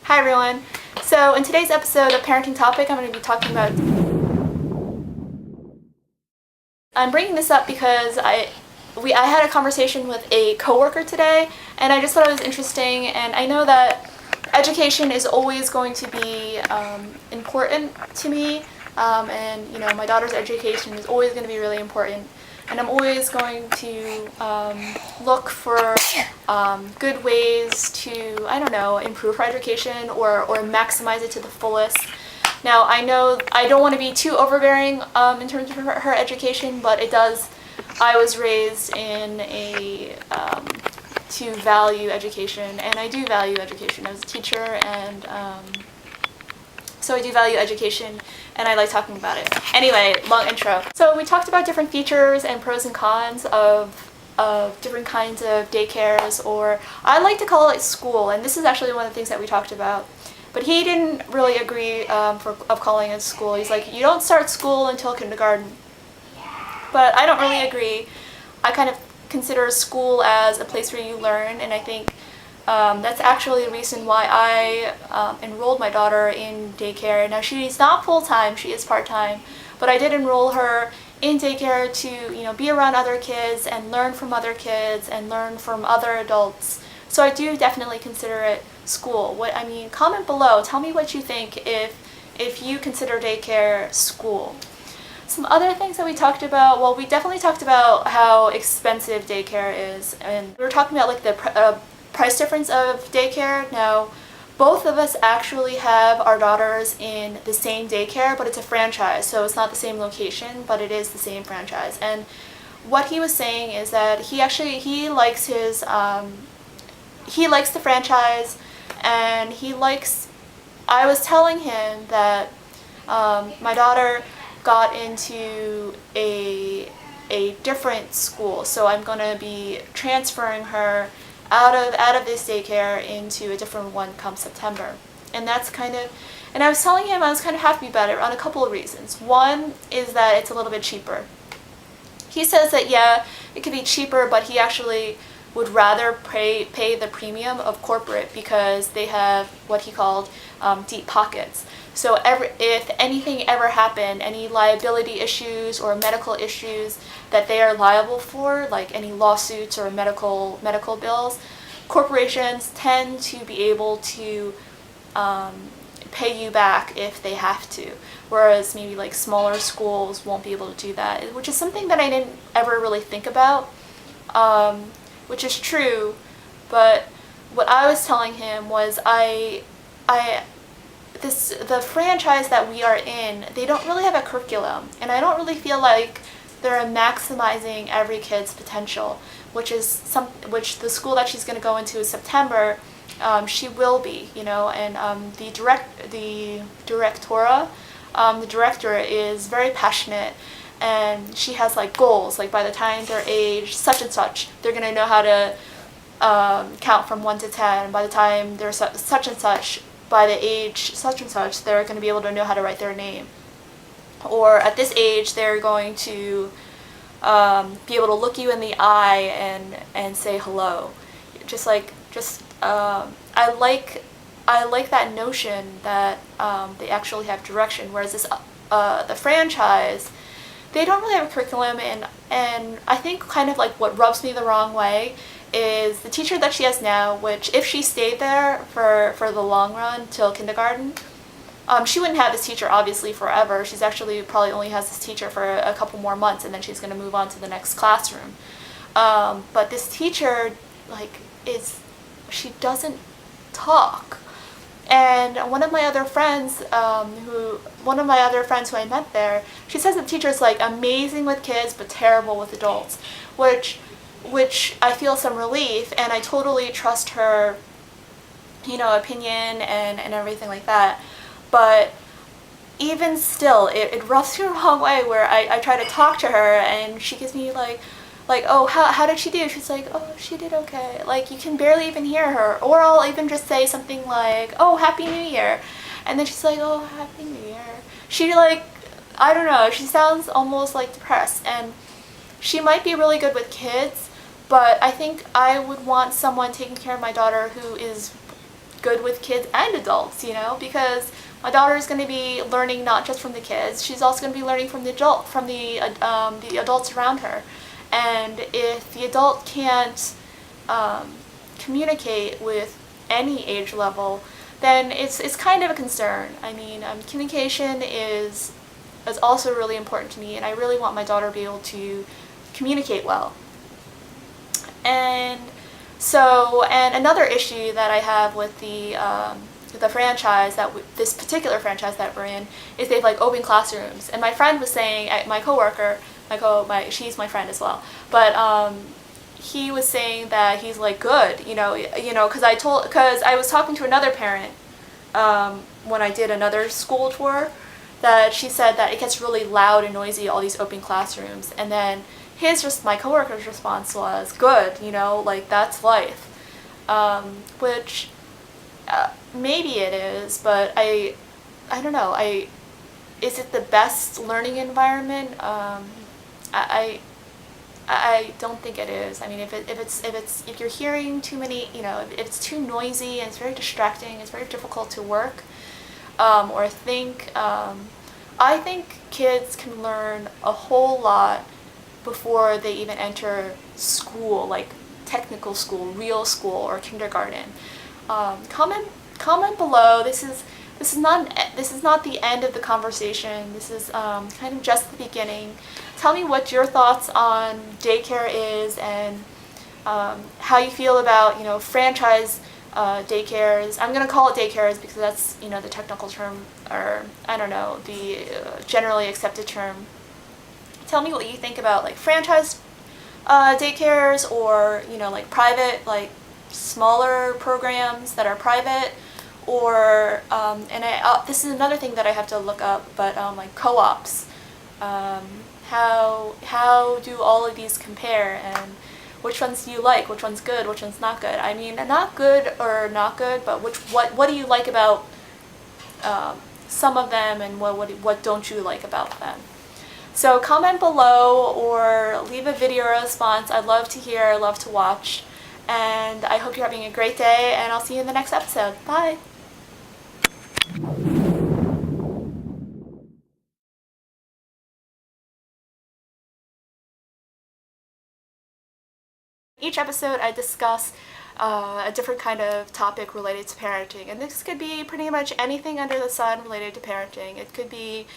Hi everyone. So in today's episode of Parenting Topic, I'm going to be talking about... I'm bringing this up because I had a conversation with a coworker today, and I just thought it was interesting, and I know that education is always going to be important to me, and you know, my daughter's education is always going to be really important. And I'm always going to look for good ways to, I don't know, improve her education or maximize it to the fullest. Now, I know I don't want to be too overbearing in terms of her education, but it does. I was raised in to value education, and I do value education as a teacher, and so I do value education, and I like talking about it. Anyway, long intro. So we talked about different features and pros and cons of different kinds of daycares, or I like to call it school, and this is actually one of the things that we talked about. But he didn't really agree of calling it school. He's like, you don't start school until kindergarten. But I don't really agree. I kind of consider school as a place where you learn, and I think that's actually the reason why I enrolled my daughter in daycare. Now, she's not full-time, she is part-time, but I did enroll her in daycare to, you know, be around other kids and learn from other kids and learn from other adults. So I do definitely consider it school. Comment below. Tell me what you think if you consider daycare school. Some other things that we talked about, well, we definitely talked about how expensive daycare is, and we were talking about like the price difference of daycare. Now, both of us actually have our daughters in the same daycare, but it's a franchise, so it's not the same location, but it is the same franchise. And what he was saying is that he likes his he likes the franchise, and I was telling him that my daughter got into a different school, so I'm going to be transferring her out of this daycare into a different one come September. And I was telling him I was kind of happy about it on a couple of reasons. One is that it's a little bit cheaper. He says that, yeah, it could be cheaper, but he actually would rather pay the premium of corporate because they have what he called deep pockets. So if anything ever happened, any liability issues or medical issues that they are liable for, like any lawsuits or medical bills, corporations tend to be able to pay you back if they have to, whereas maybe like smaller schools won't be able to do that, which is something that I didn't ever really think about, which is true. But what I was telling him was the franchise that we are in, they don't really have a curriculum, and I don't really feel like they're maximizing every kid's potential, which the school that she's going to go into in September, she will be, you know. And the director is very passionate, and she has like goals, like by the time they're age such and such, they're going to know how to count from 1 to 10. By the time they're such and such, by the age such and such, they're going to be able to know how to write their name. Or at this age, they're going to be able to look you in the eye and say hello. I like that notion that they actually have direction. Whereas the franchise, they don't really have a curriculum, and I think kind of like what rubs me the wrong way is the teacher that she has now, which if she stayed there for the long run till kindergarten, she wouldn't have this teacher obviously forever. She's actually probably only has this teacher for a couple more months, and then she's going to move on to the next classroom. But this teacher, she doesn't talk. And one of my other friends who I met there, she says the teacher's like amazing with kids but terrible with adults, which I feel some relief, and I totally trust her, you know, opinion and everything like that. But even still, it rubs me the wrong way where I try to talk to her, and she gives me like, oh, how did she do? She's like, oh, she did okay. Like, you can barely even hear her. Or I'll even just say something like, oh, Happy New Year. And then she's like, oh, Happy New Year. She I don't know, she sounds almost like depressed. And she might be really good with kids, but I think I would want someone taking care of my daughter who is good with kids and adults, you know, because my daughter is going to be learning not just from the kids, she's also going to be learning from the adults around her. And if the adult can't communicate with any age level, then it's kind of a concern. I mean, communication is also really important to me, and I really want my daughter to be able to communicate well. And so, and another issue that I have with the franchise this particular franchise that we're in is they have like open classrooms. And my friend was saying, my coworker, she's my friend as well, but he was saying that he's like good, because I was talking to another parent when I did another school tour, that she said that it gets really loud and noisy, all these open classrooms, and then my coworker's response was good, like that's life, which maybe it is, but I don't know. Is it the best learning environment? I don't think it is. I mean, if you're hearing too many, if it's too noisy and it's very distracting, it's very difficult to work or think. I think kids can learn a whole lot before they even enter school, like technical school, real school, or kindergarten. Comment below. This is not the end of the conversation. This is kind of just the beginning. Tell me what your thoughts on daycare is, and how you feel about franchise daycares. I'm gonna call it daycares because that's the technical term, or I don't know, the generally accepted term. Tell me what you think about like franchise daycares, or like private, like smaller programs that are private, or this is another thing that I have to look up, but like co-ops. How do all of these compare, and which ones do you like? Which one's good? Which one's not good? I mean, not good or not good, but what do you like about some of them, and what don't you like about them? So comment below or leave a video response. I'd love to hear, I'd love to watch. And I hope you're having a great day, and I'll see you in the next episode. Bye! Each episode I discuss a different kind of topic related to parenting, and this could be pretty much anything under the sun related to parenting. It could be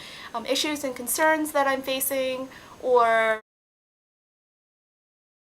issues and concerns that I'm facing, or